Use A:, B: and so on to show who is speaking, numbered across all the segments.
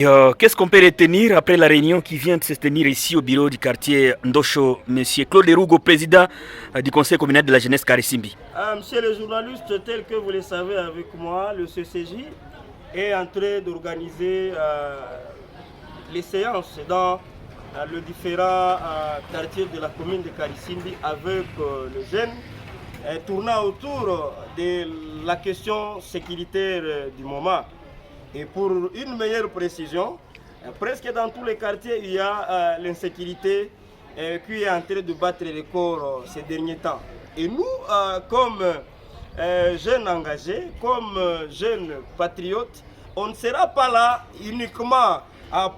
A: Qu'est-ce qu'on peut retenir après la réunion qui vient de se tenir ici au bureau du quartier Ndosho, Monsieur Claude Rougo, président du conseil communal de la jeunesse Karisimbi?
B: Monsieur le journaliste, tel que vous le savez avec moi, le CCJ est en train d'organiser les séances dans les différents quartiers de la commune de Karisimbi avec les jeunes, tournant autour de la question sécuritaire du moment. Et pour une meilleure précision, presque dans tous les quartiers, il y a l'insécurité qui est en train de battre les records ces derniers temps. Et nous, comme jeunes engagés, comme jeunes patriotes, on ne sera pas là uniquement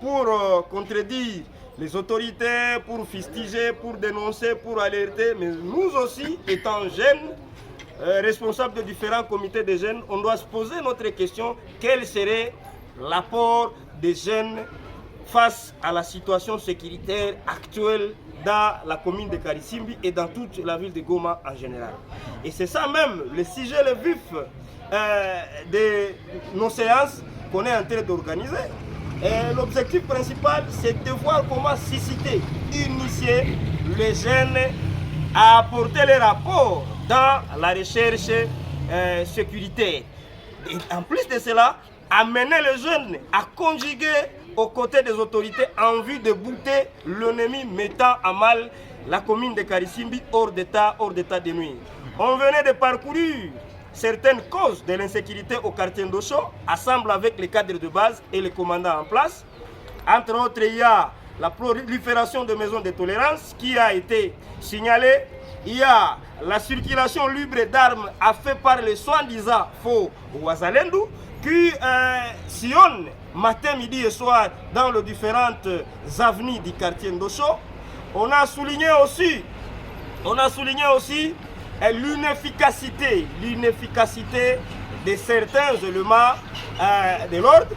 B: pour contredire les autorités, pour fustiger, pour dénoncer, pour alerter, mais nous aussi, étant jeunes, responsables de différents comités de jeunes, on doit se poser notre question: quel serait l'apport des jeunes face à la situation sécuritaire actuelle dans la commune de Karisimbi et dans toute la ville de Goma en général. Et c'est ça même le sujet le vif de nos séances qu'on est en train d'organiser. Et l'objectif principal, c'est de voir comment susciter, initier les jeunes à apporter les rapports dans la recherche sécuritaire. Et en plus de cela, amener les jeunes à conjuguer aux côtés des autorités en vue de bouter l'ennemi mettant à mal la commune de Karisimbi hors d'état de nuire. On venait de parcourir certaines causes de l'insécurité au quartier Ndosho, ensemble avec les cadres de base et les commandants en place. Entre autres, il y a la prolifération de maisons de tolérance qui a été signalée. Il y a la circulation libre d'armes faite par les soi-disant faux Wazalendou qui sillonnent matin, midi et soir dans les différentes avenues du quartier Ndosho. On a souligné aussi l'inefficacité de certains éléments de l'ordre.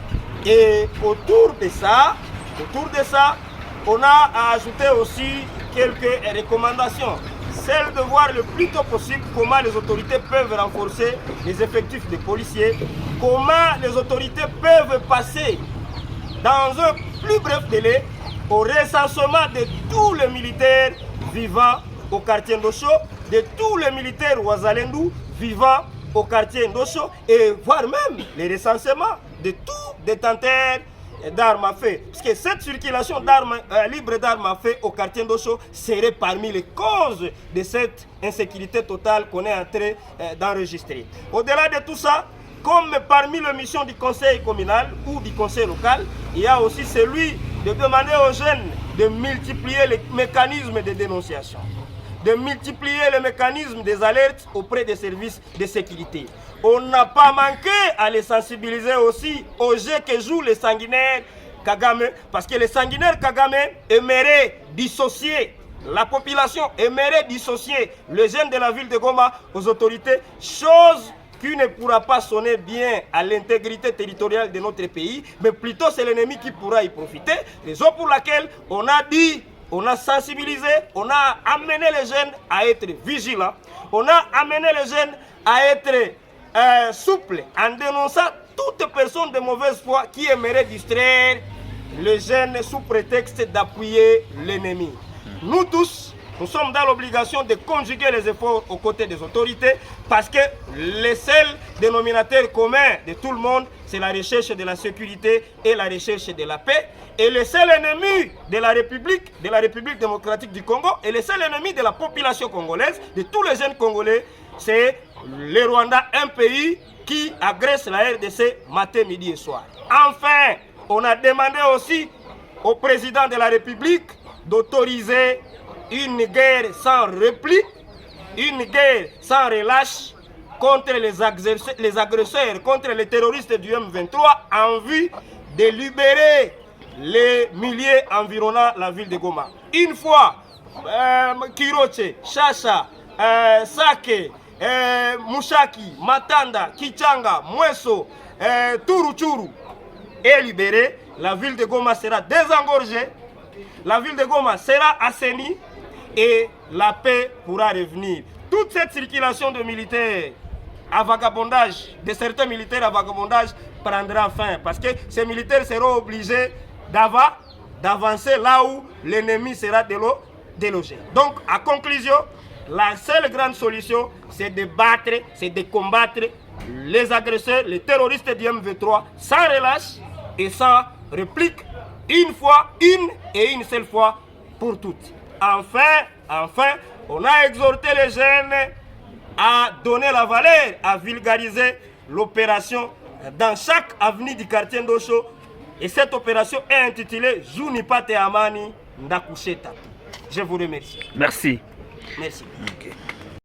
B: Et autour de ça, on a ajouté aussi quelques recommandations. Celle de voir le plus tôt possible comment les autorités peuvent renforcer les effectifs de policiers, comment les autorités peuvent passer dans un plus bref délai au recensement de tous les militaires vivant au quartier Ndosho, de tous les militaires Wazalendou vivant au quartier Ndosho, et voire même les recensements de tous détenteurs d'armes à feu. Parce que cette circulation d'armes libre d'armes à feu au quartier Ndosho serait parmi les causes de cette insécurité totale qu'on est en train d'enregistrer. Au-delà de tout ça, comme parmi les missions du conseil communal ou du conseil local, il y a aussi celui de demander aux jeunes de multiplier les mécanismes de dénonciation, de multiplier les mécanismes des alertes auprès des services de sécurité. On n'a pas manqué à les sensibiliser aussi au jeu que joue les sanguinaires Kagame, parce que les sanguinaires Kagame aimeraient dissocier la population, aimeraient dissocier les jeunes de la ville de Goma aux autorités, chose qui ne pourra pas sonner bien à l'intégrité territoriale de notre pays, mais plutôt c'est l'ennemi qui pourra y profiter, raison pour laquelle on a dit, on a sensibilisé, on a amené les jeunes à être vigilants, on a amené les jeunes à être souples en dénonçant toute personne de mauvaise foi qui aimerait distraire les jeunes sous prétexte d'appuyer l'ennemi. Nous tous, nous sommes dans l'obligation de conjuguer les efforts aux côtés des autorités parce que le seul dénominateur commun de tout le monde, c'est la recherche de la sécurité et la recherche de la paix. Et le seul ennemi de la République démocratique du Congo, et le seul ennemi de la population congolaise, de tous les jeunes congolais, c'est le Rwanda, un pays qui agresse la RDC matin, midi et soir. Enfin, on a demandé aussi au président de la République d'autoriser une guerre sans repli, une guerre sans relâche contre les agresseurs, contre les terroristes du M23 en vue de libérer les milliers environnant la ville de Goma. Une fois Kiroche, Chacha, Sake, Mushaki, Matanda, Kichanga, Mweso, Turuchuru est libérée, la ville de Goma sera désengorgée, la ville de Goma sera assainie et la paix pourra revenir. Toute cette circulation de militaires à vagabondage, de certains militaires à vagabondage prendra fin. Parce que ces militaires seront obligés d'avancer là où l'ennemi sera délogé. Donc, à conclusion, la seule grande solution, c'est de battre, c'est de combattre les agresseurs, les terroristes du M23 sans relâche et sans réplique, une seule fois pour toutes. Enfin, on a exhorté les jeunes à donner la valeur, à vulgariser l'opération dans chaque avenue du quartier Ndosho. Et cette opération est intitulée Junipate Amani Ndakusheta. Je vous remercie.
A: Merci.
B: Merci.
A: Okay.